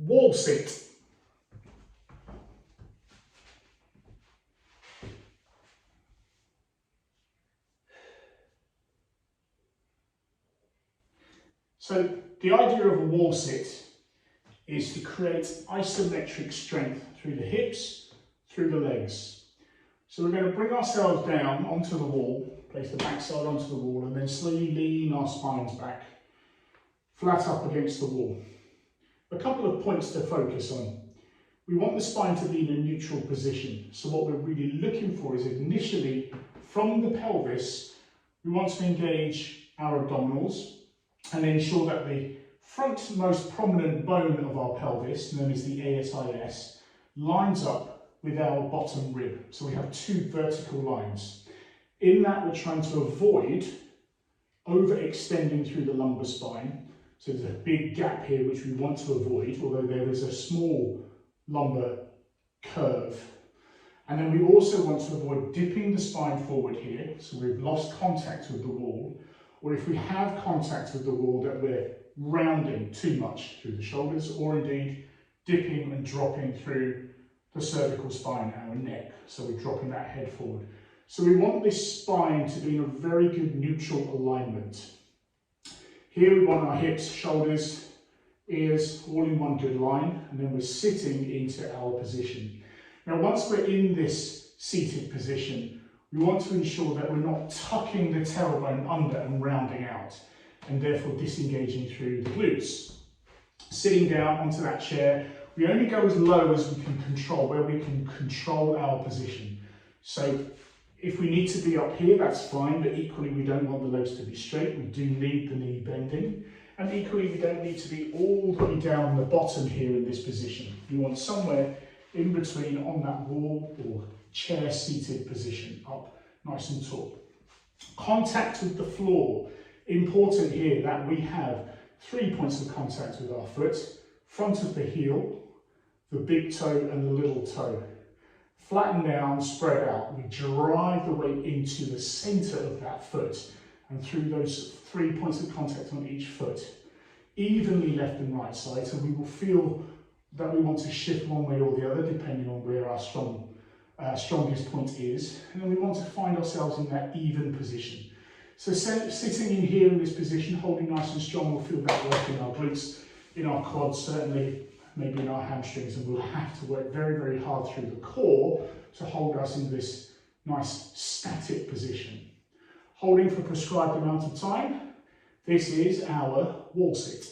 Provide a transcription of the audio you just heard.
wall sit. So the idea of a wall sit is to create isometric strength through the hips, through the legs. So we're going to bring ourselves down onto the wall, place the backside onto the wall, and then slowly lean our spines back, flat up against the wall. A couple of points to focus on. We want the spine to be in a neutral position. So what we're really looking for is initially from the pelvis, we want to engage our abdominals and ensure that the front most prominent bone of our pelvis, known as the ASIS, lines up with our bottom rib. So we have two vertical lines. In that, we're trying to avoid overextending through the lumbar spine. So there's a big gap here which we want to avoid, although there is a small lumbar curve. And then we also want to avoid dipping the spine forward here, so we've lost contact with the wall, or if we have contact with the wall, that we're rounding too much through the shoulders, or indeed dipping and dropping through the cervical spine, our neck, so we're dropping that head forward. So we want this spine to be in a very good neutral alignment. Here we want our hips, shoulders, ears all in one good line, and then we're sitting into our position. Now once we're in this seated position, we want to ensure that we're not tucking the tailbone under and rounding out, and therefore disengaging through the glutes. Sitting down onto that chair, we only go as low as we can control, where we can control our position. So if we need to be up here, that's fine, but equally we don't want the legs to be straight. We do need the knee bending. And equally we don't need to be all the way down the bottom here in this position. We want somewhere in between on that wall or chair seated position, up nice and tall. Contact with the floor. Important here that we have 3 points of contact with our foot. Front of the heel, the big toe and the little toe. Flatten down, spread out. We drive the weight into the center of that foot and through those 3 points of contact on each foot, evenly left and right side. So we will feel that we want to shift one way or the other depending on where our strongest point is. And then we want to find ourselves in that even position. So sitting in here in this position, holding nice and strong, we'll feel that work in our glutes, in our quads, certainly maybe in our hamstrings, and we'll have to work very, very hard through the core to hold us in this nice static position. Holding for a prescribed amount of time, this is our wall sit.